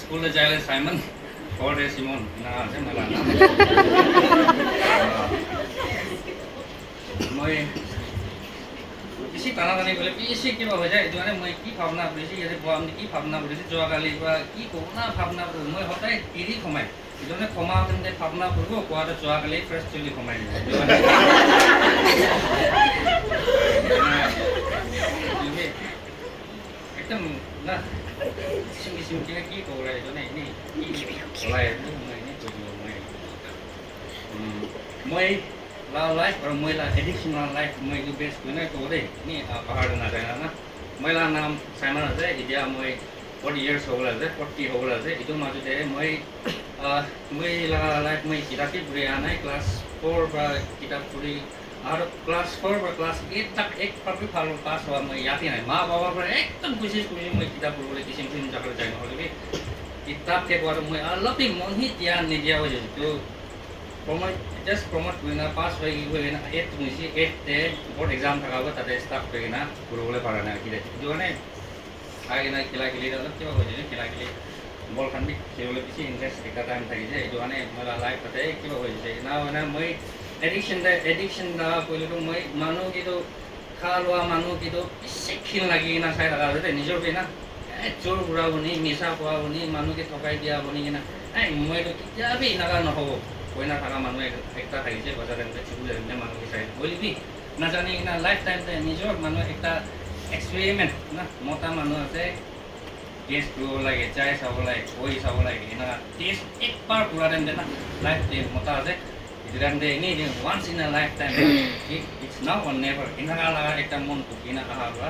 School jaya Simon, or Simon, na je malana. Moi isi tanah tani boleh isi kita bawa je, itu ane moi ki Bhavna boleh jadi buam ki Bhavna boleh jual kali gua ki kona Bhavna boleh moi hotai diri komai. Itu ane koma kan deh Bhavna boleh gua ada jual kali fresh chili komai. Itu nah sim kita ki kau lah itu nih ki lah itu ini tujuh moi la life or moi la addiction la life moi itu best guna kau deh ni pahar na ada na moi la nam Simon ada dia moi 40 years हो गया है 40 हो गया है itu मालूम है moi la life moi kita ki puri आना है class 4 पर kita puri और class 4 पर class 8 तक एक पर भी फालू पास हुआ मैं याद ही नहीं माँ बाबा पर एकदम खुशी मैं किताब पढ़ बोले किसी किसी जाकर जाएगा बोले भी किताब के बाद मैं अलग ही मन ही ध्यान नहीं दिया हो जाए तो promote हुई ना पास हुई ना 8 मुझे 8 टे बोर्ड एग्जाम था कागज ताते स्टाफ पे ना पढ़ बोले पढ़ाना किधर जो है आगे ना खिला खिली तो क्या हो जाए खिला खिली बॉल खान भी खेलों किसी इंटरेस्ट एक टाइम था किधर जो है मेरा लाइफ पता है क्या हो जाए ना मैं addiction दा पहले तो मैं मानो कि तो खालवा मानो कि तो इससे खिल लगी ना शायद लगा देते निजोर पे ना चोर बुरा बनी मिसा बुरा बनी मानो कि थकाई दिया बनी ना मैं तो क्या भी नगा न हो कोई ना थाका मानो एक ता थाई जे बाजार में चिपू जाने मानो कि शायद बोली भी ना जाने ना लाइफ टाइम ते निजोर मानो एक ता एक्सपेरिमेंट ना मोटा मानो से टेस्ट pro lagi चाय सब lagi कोई सब lagi ना टेस्ट एक बार पूरा दिन देना लाइफ ते मोटा से dan deh ini once in a lifetime it's now or never ina kala ekta mon tu ina kahara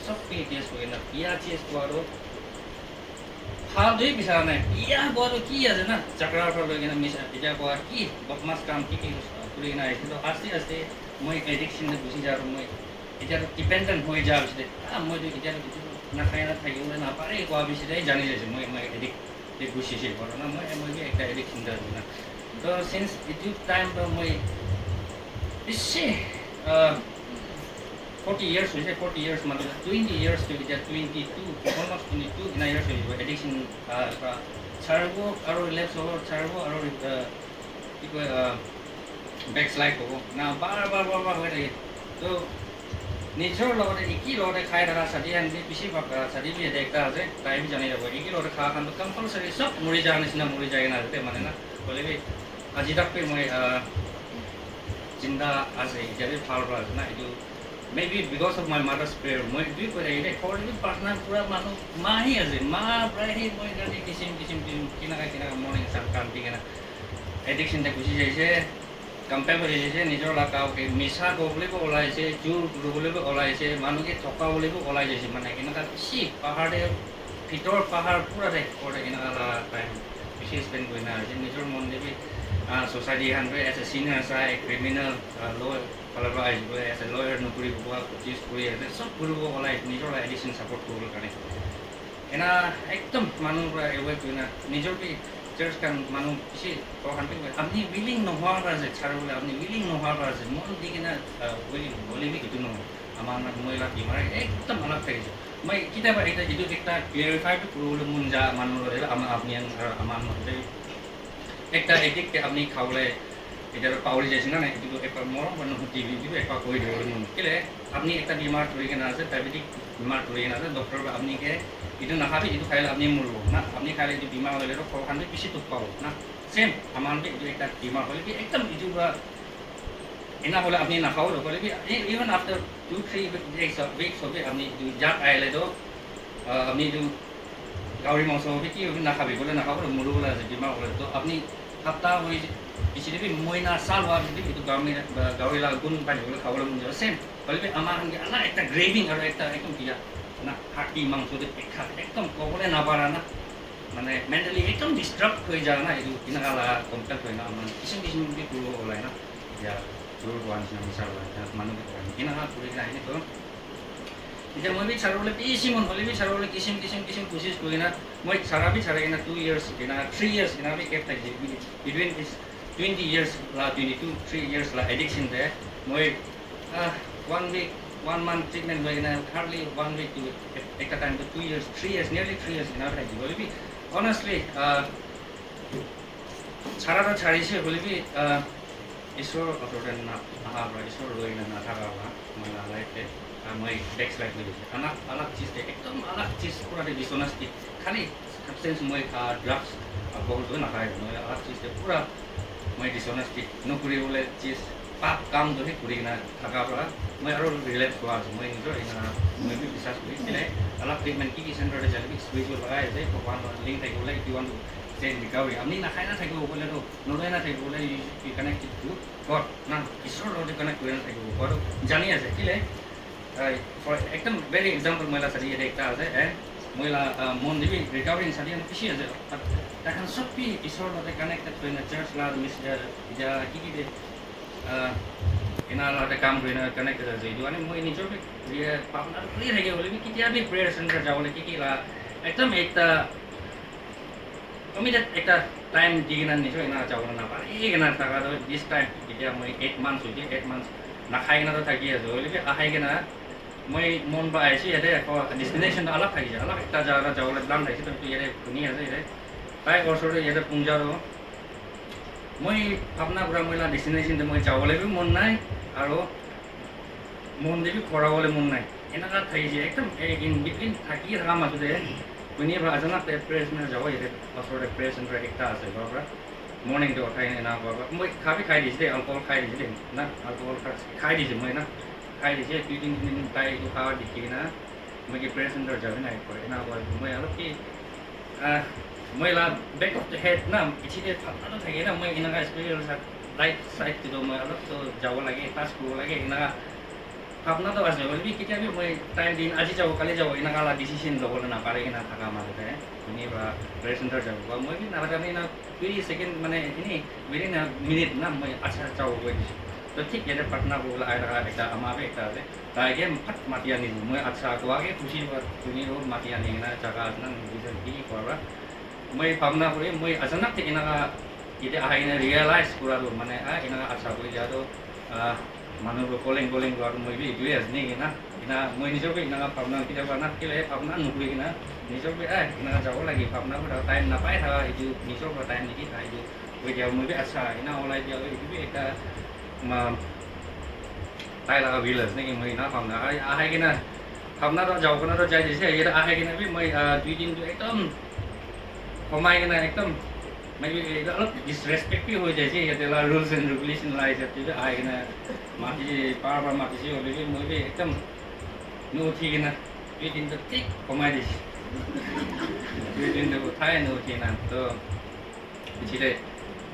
sopi dia suena ia cheese baru hal deh bisa na ia baru ki aja na chakra par lagi na misa dia bawa ki bakmas kam ki puri na itu asti moi addiction ne busi jaru moi itu dependent hoi jaru sih moi itu itu na kaya na thayu na pare ko abis deh jani aja moi addict de busi sih baru na moi ekta addiction jaru na तो since itu time तो मैं इससे 40 years वैसे 40 years मतलब 20 years तो इधर 22 almost 22 ina years तो addiction का चारगो और left over चारगो और itu backslide को ना बार वैसे तो निचोर लोग इकी लोग खाए रहा सदी हैं भी पिछली बार सदी भी देखता है टाइम जाने लगा इकी लोग खा खान तो कंपल्सरी सब मुड़ी जाने से ना मुड़ी जाएगा ना रहते माने ना बोले भी आज तक पे मैं जिंदा आज इधर फाल रहा है ना itu maybe because of my mother's prayer मैं भी कोई इधर कोई भी प्रार्थना पूरा मानो माँ ही है माँ प्राय मैं करने किसिम किना morning sun कांति किना addiction तक कुछ जैसे कंपेयर जैसे निजोर लगाओ के मिसा को बोले को ओला जैसे चूर बोले को ओला जैसे मानो कि थका बोले को ओला जैसे माने किना का सी पहाड़ फिटोर पहाड़ पूरा दे और किना का टाइम विशेष पेन कोई ना जैसे निजोर मन दे भी सोसाइटी हन पे ऐसे सीनियर सा एक क्रिमिनल लॉयर कलर का है ऐसे लॉयर नौकरी को चीज पूरी है सब पूरी को ओला निजोर एडिशन सपोर्ट को करने एना एकदम मानो पूरा एवे कोई ना निजोर भी church kan manu si kau kan pun apni willing no hal raja cara boleh apni willing no hal raja mohon dikena willing boleh भी gitu no aman anak mulai lagi mereka ekdom anak kerja mai kita pada itu kita clarify tu perlu munja manu ada aman apni yang aman macam ekta edik ke apni kau le इधर पावली जैसे ना itu ekor morong pun TV itu ekor koi dulu nun kile apni ekta बीमार तुरी के ना से diabetic बीमार तुरी के ना से डॉक्टर apni के itu nak habis itu kaya apni mulu nah apni kaya itu बीमार oleh itu kalau kan itu tuh pau nah same aman itu ekta बीमार oleh itu ekdom itu bah enak oleh apni nak kau oleh itu even after 2-3 weeks of it apni itu jak air itu apni itu gauri mangsa itu nak habis boleh nak kau mulu boleh बीमार oleh itu apni hafta boleh इसलिए भी Moina साल वार itu gawi lagun pada boleh kau boleh menjadi same kalau भी amaran के anak ekta craving atau ekta ekdom dia nah hati mangsa itu ekdom kau boleh nabarana mana mentally ekdom disrupt kau jalan itu ina kala komplit kau ina aman kisah भी dulu oleh na ya dulu bukan sih misalnya manu kita ina kala pulih ini tuh इधर मैं भी चारों वाले PC मन बोले भी चारों वाले किसिम कोशिश कोई ना मैं चारा भी चारा के ना 2 years के ना 3 years के ना भी क्या तक between this 20 years La 22 3 years La addiction दे मैं 1 week 1 month treatment मैं ना hardly 1 week to एक टाइम तो 2 years 3 years nearly 3 years के ना रहती बोले भी honestly ছাড়াটা ছাড়িছে বলে কি ঈশ্বর অতটা না আহাবা ঈশ্বর লই না থাকা বা মানে লাইফে মই ব্যাকস্লাইড হয়ে গেছে আলাগ চিজ একদম আলাগ চিজ পুরা ডিসঅনেস্টি খালি সাবস্টেন্স মই ড্রাগস বহুত না খাই মই আলাগ চিজ পুরা মই ডিসঅনেস্টি নকৰি বলে চিজ পাপ কাম যদি কৰি না থাকা পৰা মই আৰু ৰিলেক্স হোৱা আছে মই নিজৰ মই বিশ্বাস কৰিছিলে অলপ ট্ৰিটমেণ্ট কি চেণ্টাৰতে যাবি স্পিৰিচুৱেল লগাই যে ভগৱানৰ লিংক থাকিবলৈ কিমান চেন ৰিকভাৰী আপুনি নাখাই নাথাকিব বোলেতো নলৈ নাথাকিব বোলে ইউ কানেক্টেড টু গড না ঈশ্বৰৰ লগতে কানেক্ট কৰি নাথাকিব গড জানি আছে কেলে ফৰ একদম ভেৰি এক্সাম্পল মহিলা চাৰি ইয়াতে একটা আছে মহিলা মন দিবি ৰিকভাৰী চাৰি পিছি আছে তাখন চবি ঈশ্বৰৰ লগতে কানেক্টেড কৰি না চাৰ্চ লা মিছ এতিয়া কি এনালতে কাম কৰি না কানেক্টেড আছে এইটো মানে মই নিজৰ পাপনাৰ কৰি থাকে বুলি কেতিয়া বি প্ৰেয়াৰ চেণ্টাৰ যাবলৈ কি একদম একটা আমি একটা টাইম দি কিনা নিশ্চয় এনা যাবলৈ নাপায় এই কিনা থাকা দিছ টাইম এতিয়া মই 8 মান্থ হৈছে 8 মান্থ নাখাই কিনাতো থাকি আছো হ'লে আহাই কিনা মই মন বা আহিছে ইয়াতে ডেষ্টিনেশ্যনটো অলপ থাকি যায় অলপ একটা জাগা যাবলৈ প্লান থাকিছে তো ইয়াতে শুনি আছে ইয়াতে তাই ওচৰতে ইয়াতে পুঞ্জাৰো মই ভাবনা কৰা মহিলা ডেষ্টিনেশ্যনটো মই যাবলৈও মন নাই আৰু মন দিবি কৰাবলৈ মন নাই এনেকুৱা থাকিছে একদম ইন বিটুইন থাকি থকা মাজতে Whenever as an president যাও ইয়াতে ওচৰতে প্ৰেছ চেণ্টাৰ একটা আছে ঘৰৰ পৰা মৰ্ণিংটো উঠাই না মই খাই দিছে এলকহল খাই দিছে না এলকহল খাই দিছে মই না খাই দিছে 2-3 দিন তাই খাওয়া দেখি না মই কি প্ৰেছ চেণ্টাৰ যাবি নাই কৰে না মই অলপ কি মই লা বেক অফ দ্য হেড না ইচিতে ভাবনাটো থাকে না মই এনেকুৱা স্পিৰিচুৱেল ৰাইট চাইডটো মই অলপ যাব লাগে পাছ কৰিব লাগে এনেকুৱা ভাবনাটো আছে বলবি কেতিয়াবি মই টাইম দিন আজি যাব কালি যাব এনেকুৱা ডিচিশ্যন ল'বলৈ নাপাৰে কিনা থকা মাজতে শুনি বা প্ৰেছ চেণ্টাৰ যাব বা মই নালাগে না 20 ছেকেণ্ড মানে এনেই উইদিন মিনিট না মই আচ্ছা যাব গৈ দিছোঁ তো ঠিক ইয়াতে প্ৰাৰ্থনা কৰিবলৈ আহি থকা একটা আমাকে একটা আছে তাইকে ফাট মাতি আনিছোঁ মই আচ্ছা কোৱাকৈ খুচি শুনি মাতি আনি কিনা জাগা আছে না বুজিছে কি কৰা মই ভাবনা কৰি মই আচানক এনেকুৱা এতিয়া আহি কিনে ৰিয়েলাইজ কৰাটো মানে এনেকুৱা আচ্ছা কৰি দিয়াটো মানুহবোৰ কলিং কৰাটো মই এইটোৱে আছে নেকি না কিনা মই নিজকে এনেকুৱা ভাবনা কেতিয়াবা না কেলে ভাবনা নকৰি কিনা নিজকে এনেকুৱা যাব লাগে ভাবনা টাইম নাপাই থকা এইটো নিজৰ পৰা টাইম নিদি থকা এইটো কৈ দিয়া মই আচ্ছা এনে ওলাই দিয়া এইটো এটা তাই লগা ভিলেজ নেকি মই না ভাবনা আহে কিনা ভাবনাটো যাওঁ কিনাতো যাই দিছে ইয়াতে আহে কিনা মই 2 দিনটো একদম কমাই কিনা একদম maybe অলপ ডিসরেসপেক্টই হৈ যাইছে ইয়াতে রুলস এন্ড রেগুলেশন লাই যাতে আই কিনা মাটি পাৰ মাতিছে অলরেডি মই একদম নুঠি কিনা 2 দিনটো ঠিক কমাই দিছে 2 দিনটো উঠাই নুঠি না তো পিছলে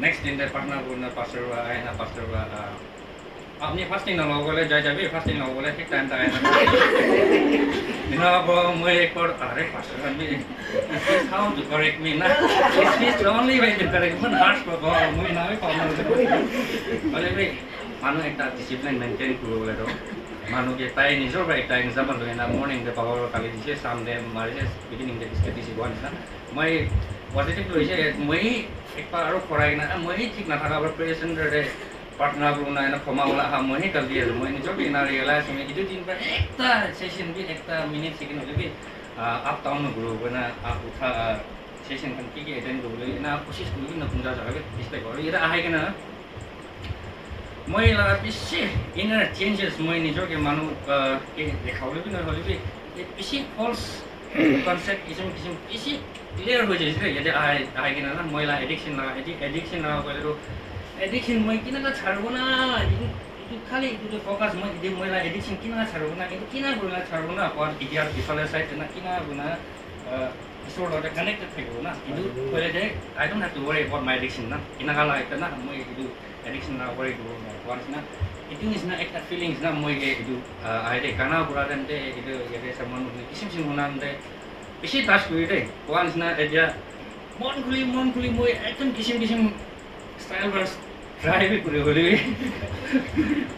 নেক্সট দিন পার্টনার করনা পাস্টার আইনা পাস্টার আপনি ফাস্টিং নলগলে যাবি ফাস্টিং নলগলে ঠিক টাইম তাই না মই একবার আরে পাস্টার আমি how to correct me না it's the only way to correct me harsh বাবা মই নামে পাবো বলে ভাই মানুষ একটা ডিসিপ্লিন মেইনটেইন করবলে তো মানুষকে তাই নিজৰ একটা এক্সাম্পল লৈ না মর্নিং দে পাওয়ার কালি দিছে সামনে মারিছে বিগিনিং দে ডিসকাস দিছে কোন না মই পজিটিভ লৈছে মই একবার আৰু কৰাই না মই ঠিক না থাকা প্ৰেজেন্টৰে পার্টনার করুন না ক্ষমা বলা মই কাল দিয়ে মই নিজকে না রিয়েলাইজ আমি ইটো দিন পর একটা সেশন বি একটা মিনিট সেকেন্ড হলে বি আপ ডাউন গ্রুপ না আপ উঠা সেশন খান কি এটেন্ড করবলে না কোশিশ করবি না পুঞ্জা জায়গা ডিসপ্লে করো এরা আহে কেনা মই লাগা বেশি ইনার চেঞ্জেস মই নিজকে মানুষ দেখাবলে বি না হলে বি বেশি ফলস কনসেপ্ট কিছু বেশি ক্লিয়ার হয়ে যাইছে ইয়াতে আহে কেনা না মহিলা এডিকশন না কইলে এডিকশন মই কিনা ছাড়বো না itu খালি itu ফোকাস মই যদি মহিলা এডিকশন কিনা ছাড়বো না কিন্তু কিনা গুলা ছাড়বো না পর ইতিহাস বিফলে সাইড না কিনা গুনা ঈশ্বর লগতে কানেক্টেড থাকিব না কিন্তু কইলে যে I don't have to worry about my addiction না কিনা গালা একটা না মই itu এডিকশন না ওয়ারি করব না ওয়ান্স না itu is na একটা ফিলিংস না মই itu আইডে কানা পুরা দেনতে itu এতে সামান কিসিম হনানতে বেশি টাচ করি দে ওয়ান্স না এটা মন খুলি মই একদম কিসিম স্টাইল ভার্স ট্রাই भी করে হলি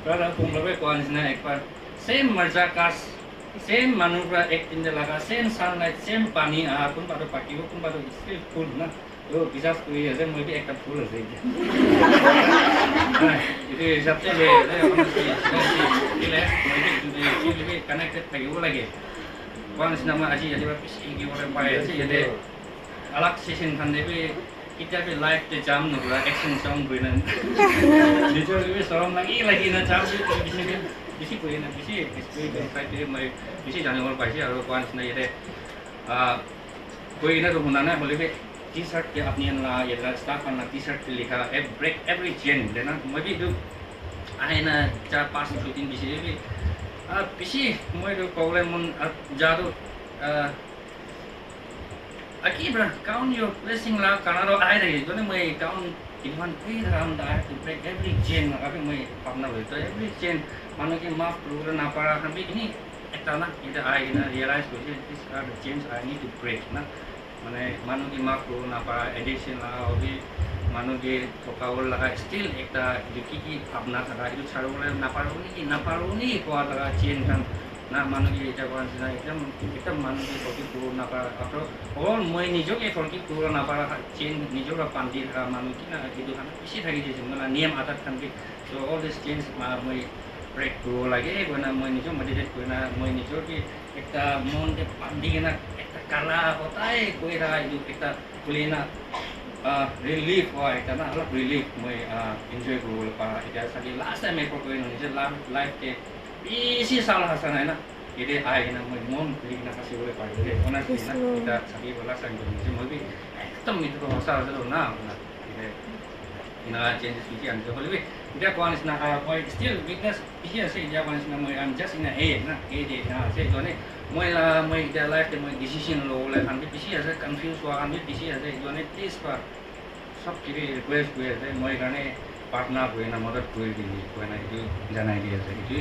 তারা কুমলাবে কোয়ান্স না একবার সেম মজা কাস সেম মানুষরা এক দিন লাগা সেম সানলাইট সেম পানি কোন পাটো পাকিব কোন পাটো স্টিল ফুল না তো বিশ্বাস করি আছে মই বি একটা ফুল আছে itu সবচেয়ে যে দিলে মই যদি কানেক্টেড থাকিব লাগে কোয়ান্স নাম আজি আজি পিছি কি বলে পাই আছে ইয়াতে अलग सेशन खाने पे kita पे लाइफ ते जाम नगरा एक्शन सॉन्ग बना निजर भी सॉन्ग lagi ना जाम bisi ko na bisi fight मैं bisi जाने वाला पाइसे और कौन से ये कोई ना तो होना ना बोले भी टी-शर्ट के अपनी ना ये स्टाफ का ना टी-शर्ट पे लिखा every chain देना मैं भी जो आए ना 4-5 shooting bisi भी bisi मैं तो प्रॉब्लम मन जादू Aki bro, count your blessing lah. Karena lo ada lagi, jadi मैं count Tuhan pun dalam dah to break every chain. Tapi मैं अपना बोलता every chain. मानो कि माफ करो ना पारा कभी ini एकता ना kita आई ना realize बोले these are the chains I need to break ना. मानो कि माफ करो ना पारा addiction lah, अभी मानो कि थकावट लगा still एकता जो की अपना था itu चारों वाले ना पारो नहीं को लगा chain kan. ना मानो कि এটা কোন না এটা मानो कि ফকি পুরো না পারা অটো অল মই নিজকে ফকি পুরো না পারা চেন নিজরা পান্দি मानो कि ना itu kan isi থাকি যে মানে নিয়ম আদাত kan কি so all these chains মই break পুরো লাগে বনা মই নিজ মেডিটেট করি না মই নিজর কি একটা মন কে পান্দি না একটা কালা হতায় কইরা itu একটা বলি না relief হয় এটা না অলপ relief মই enjoy করব পারা এটা সাথে লাস্ট টাইম একো কই নিজের life K isi salah sana na ide ai na moi mon beli na kasi boleh pada deh ona sih na kita sakit bola sang jadi moi bi ekdom itu ko masalah itu na ide ina changes sih an boleh bi dia ko anis na moi still because here say dia anis na moi I'm just in a na a de na say jone moi la moi dia life de moi decision lo le kan bi sih asa confuse wa kan bi sih asa jone please pa সব কিছু request করে আছে মই কারণে partner হয়ে না মদত করে দিই না itu jangan dia itu